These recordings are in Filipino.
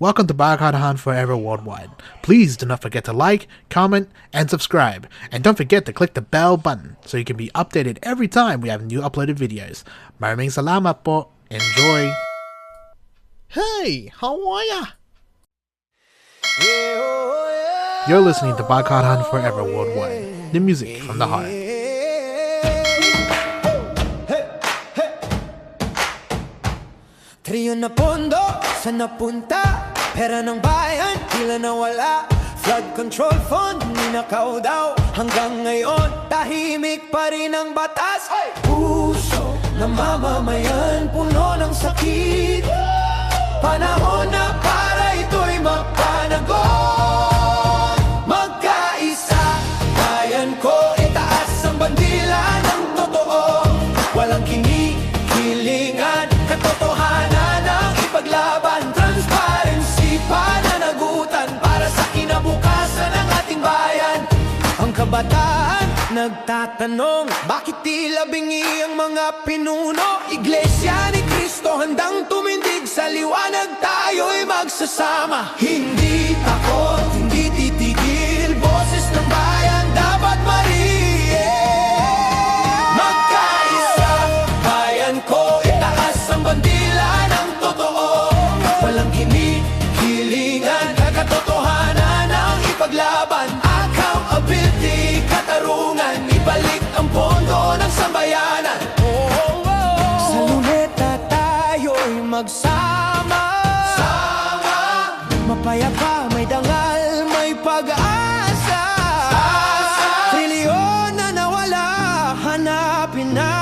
Welcome to Barakahan Forever Worldwide. Please do not forget to like, comment, and subscribe. And don't forget to click the bell button so you can be updated every time we have new uploaded videos. Maraming salamat po. Enjoy! Hey, how are ya? You're listening to Barakahan Forever Worldwide, the music from the heart. Trio na pondo, saan napunta? Pera ng bayan, tila nawala. Flood control fund, ninakaw daw. Hanggang ngayon, tahimik pa rin ang batas. Puso ng mamamayan, puno ng sakit. Panahon na para ito'y mapanagon. Magkaisa, bayan ko, itaas ang bandila ng totoo. Walang kinikilingan, katotohanan ang ipaglaban. Transparency, pananagutan para sa kinabukasan ng ating bayan. Ang kabataan nagtatanong, bakit tila bingi ang mga pinuno? Iglesia ni Cristo handang tumindig, sa liwanag tayo'y magsasama. Hindi takot, hindi titigil, boses ng bayan dapat mariin. Magkaisa, bayan ko, itaas ang bandila ng totoo. Walang kinikilingan, katotohanan ang ipaglaban. Accountability, katarungan, ibalik ang pondo ng sambayanan. Sa luneta tayo'y magsama. Mapayapa, may dangal, may pag-asa. Trilyon na nawala, hanapin na.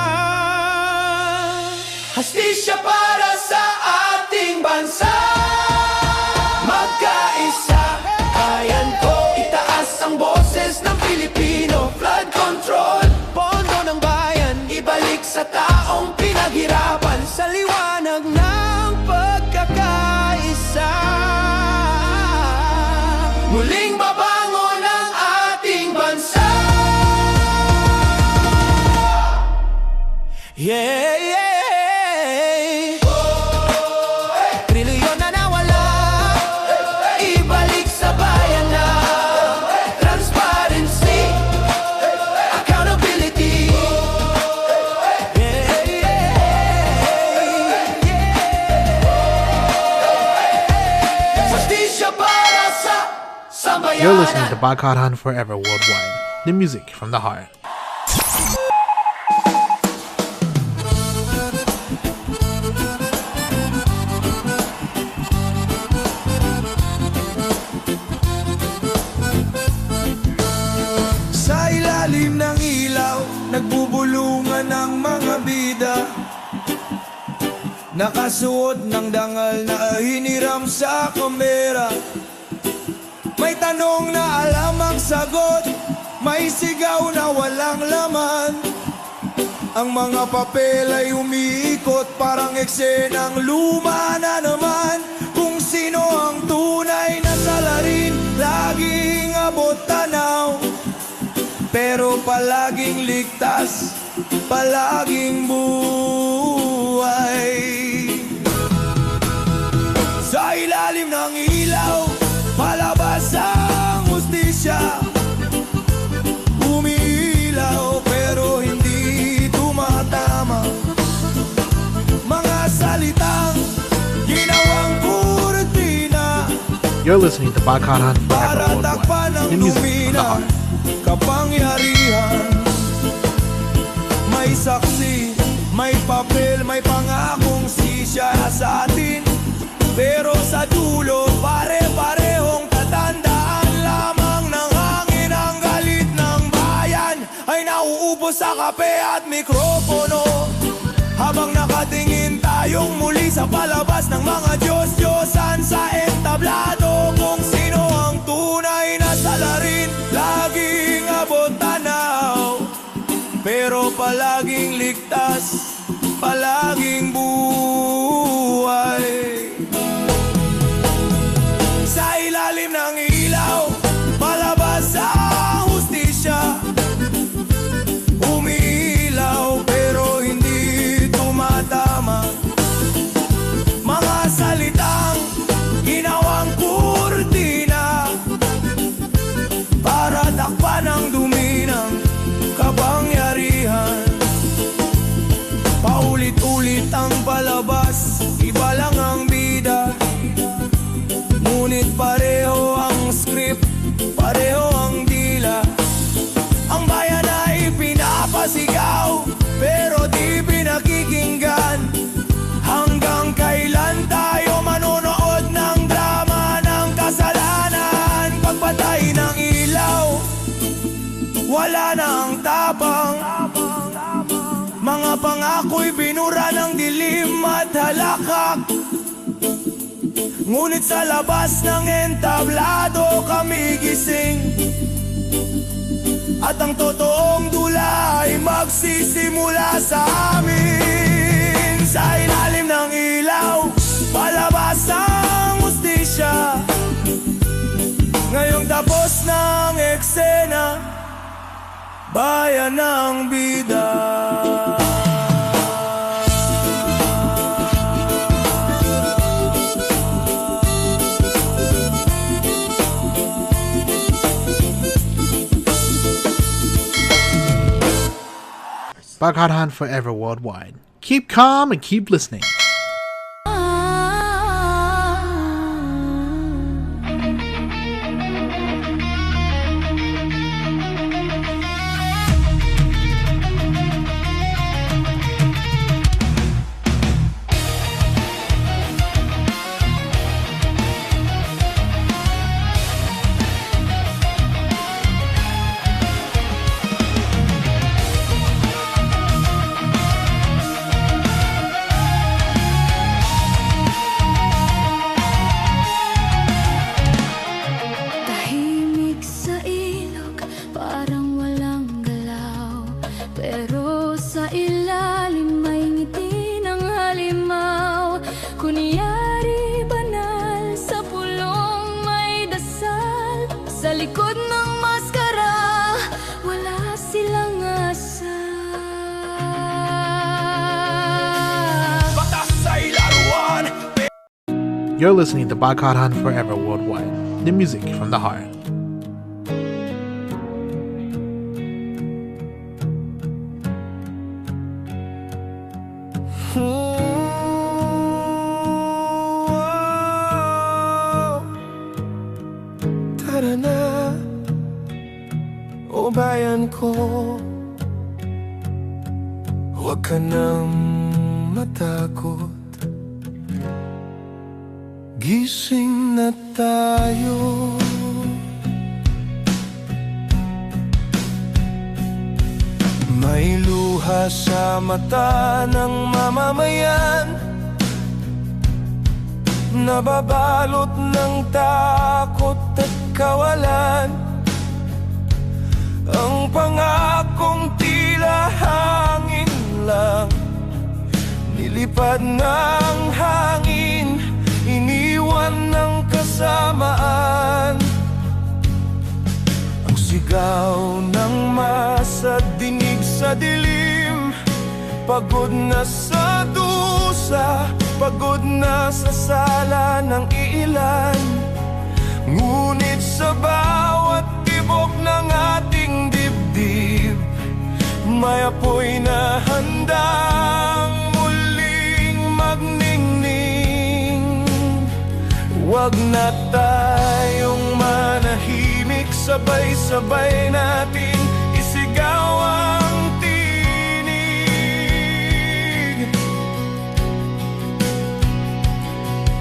Hastisya para sa ating bansa. Magkaisa, bayan ko, itaas ang boses ng Pilipino. Flood control, pondo ng bayan, ibalik sa taong pinaghirapan. Sa liwanag ng pagkakaisa, muling babangon ang ating bansa. Yeah, yeah. Trilyon na nawala, ibalik sa bayan na. Transparency, accountability. Yeah, yeah, yeah. Justisya para sa sambayanan. You're listening to Barakahan Forever Worldwide, the music from the heart. Sa ilalim ng ilaw, nagbubulungan ang mga bida. Nakasuot ng dangal na hiniram sa kamera. May tanong na alam ang sagot, may sigaw na walang laman. Ang mga papel ay umiikot, parang eksenang luma na naman. Kung sino ang tunay na salarin, laging abot tanaw. Pero palaging ligtas, palaging buhay. Sa ilalim ng ilaw, palabas ang hustisya. Umiilaw pero hindi tumatama. Mga salitang ginawang kurtina You're listening to Barakahan Forever para takpan Worldwide, ang the music from the lumina. heart. Kapangyarihan, may saksi, may papel, may pangakong sisya sa atin. Pero sa dulo, pare-parehong tatandaan lamang ng hangin. Ang galit ng bayan ay nauubos sa kape at mikropono. Habang nakatingin tayong muli sa palabas ng mga Diyos-Diyosan sa entablado. Kung sino ang tunay na salarin, laging abot tanaw. Pero palaging ligtas, palaging buhay. Sa ilalim ng ilaw, palabas ang hustisya. Umiilaw pero hindi tumatama. Mga salita pangako'y binura ng dilim at halakak. Ngunit sa labas ng entablado kami gising, at ang totoong dula ay magsisimula sa amin. Sa ilalim ng ilaw, palabas ang hustisya. Ngayong tapos ng eksena, bayan ng bida. Bagharhan forever worldwide. Keep calm and keep listening. Pero sa ilalim may ngiti ng halimaw. Kunyari banal, sa pulong may dasal. Sa likod ng maskara, wala silang asal. Batas ay laruan. You're listening to Bagharhan forever worldwide. The music from the heart. Tara na, o bayan ko, huwag ka nang matakot. Gising na tayo. May luha sa mata ng mamamayan, nababalot ng takot at kawalan. Ang pangakong tila hangin lang, nilipad ng hangin, iniwan ng kasamaan. Ang sigaw ng masa, dinig sa dilim, pagod na sa dusa, pagod na sa sala ng iilan. Ngunit sa bawat tibok ng ating dibdib, may apoy na handang muling magningning. Huwag na tayong manahimik, sabay-sabay natin isigaw ang tinig.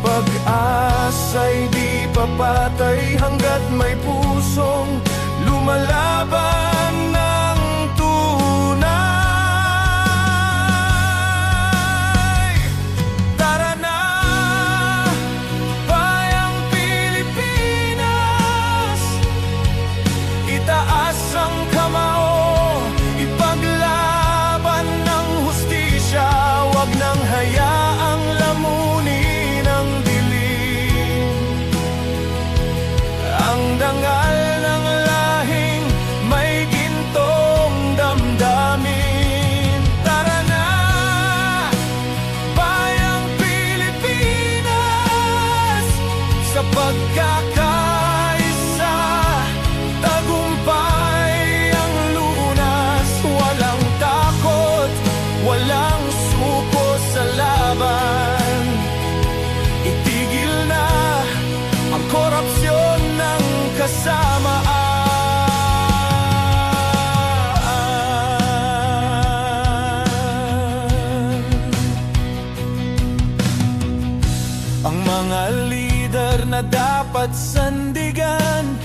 Pag-asa'y di papatay hanggat may pusong lumalaban ng tunay. Tara na, bayang Pilipinas, itaas ang kamao, ipaglaban ng hustisya. Huwag nang hayaang lamunin ang dilim, ang dangal ng lahing may gintong damdamin. Tara na, bayang Pilipinas, sa pagkakaisa, tagumpay ang lunas. Walang takot, walang suko sa laban. Itigil na ang korupsyon ng kasamaan. Ang mga lider na dapat sandigan,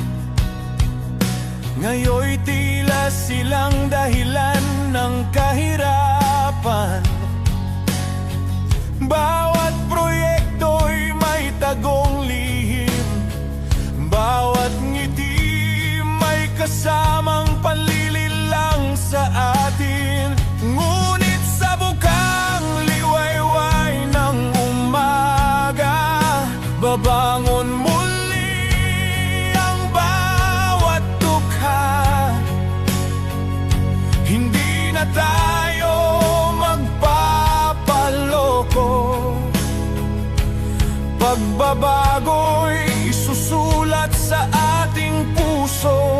ngayoy tila silang dahilan ng kahirapan. harapan. Bawat proyekto'y may tagong lihim, bawat ngiti may kasamang panlililang sa atin. Ngunit sa bukang liwayway ng umaga, babangon muli ang bawat dukha. Hindi na tayo magpapaloko, pagbabago'y isusulat sa ating puso.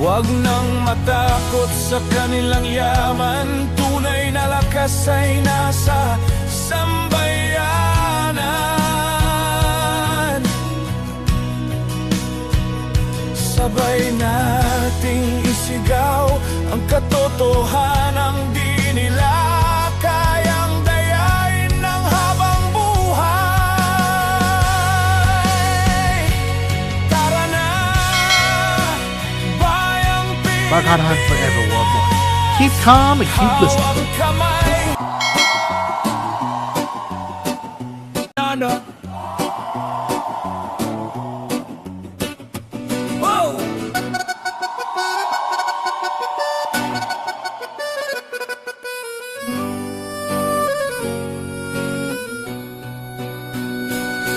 Huwag nang matakot sa kanilang yaman, tunay na lakas ay nasa sambayanan. Sabay nating isigaw ang katotohanang di nila kayang dayain ng habang buhay. Tara na, bayang Barkadahan forever worldwide. Keep calm and keep listening. hawak kamay. Nana. Wow!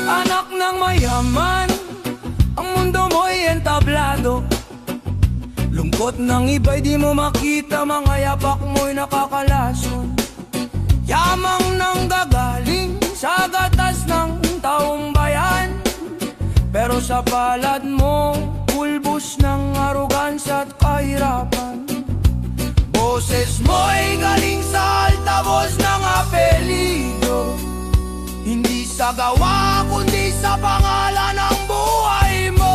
Anak ng mayaman, ang mundo mo'y entablado. Lungkot ng iba'y di mo makita, mga yapak mo'y nakakalason. Yamang nang gagaling sa gatas ng taong bayan, pero sa palad mo, pulbos ng arogansya at kahirapan. Boses mo'y galing sa altavoz ng apelido, hindi sa gawa kundi sa pangalan ng buhay mo.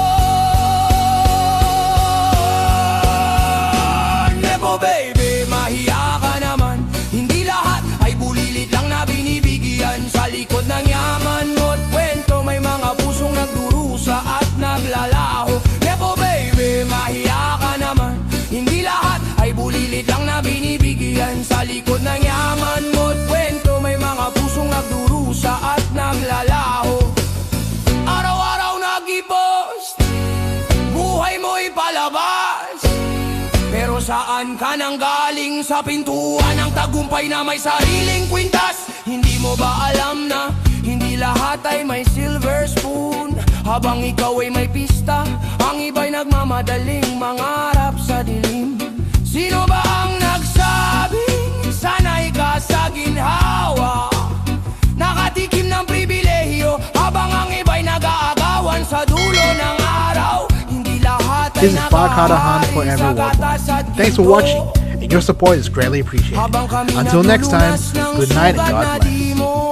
Nepo baby, mahiya ka naman, hindi lahat ay bulilit lang na binibigyan. Sa likod ng yaman mo't kwento, may mga pusong nagdurusa at naglalaho. Nepo baby, mahiya ka naman, hindi lahat ay bulilit lang na binibigyan. Sa likod ng yaman mo't kwento, may mga pusong nagdurusa at naglalaho. Araw-araw nag-i-post, buhay mo'y palabas, pero saan ka nang galing? Sa pintuan ng tagumpay na may sariling kwintas. Hindi mo ba alam na hindi lahat ay may silver spoon? Habang ikaw ay may pista, ang iba'y nagmamadaling mangarap sa dilim. Sino ba ang nagsabing sanay ka sa ginhawa? Nakatikim ng pribilehiyo habang ang iba'y nag-aagawan sa dulo ng araw. Hindi lahat ay This is Barkadahan nakakain forever sa worldwide. gatas at Thanks for ginto. watching, and your support is greatly appreciated. Habang kami Until next time, naglulunas ng good night and sugat God na bless. di mo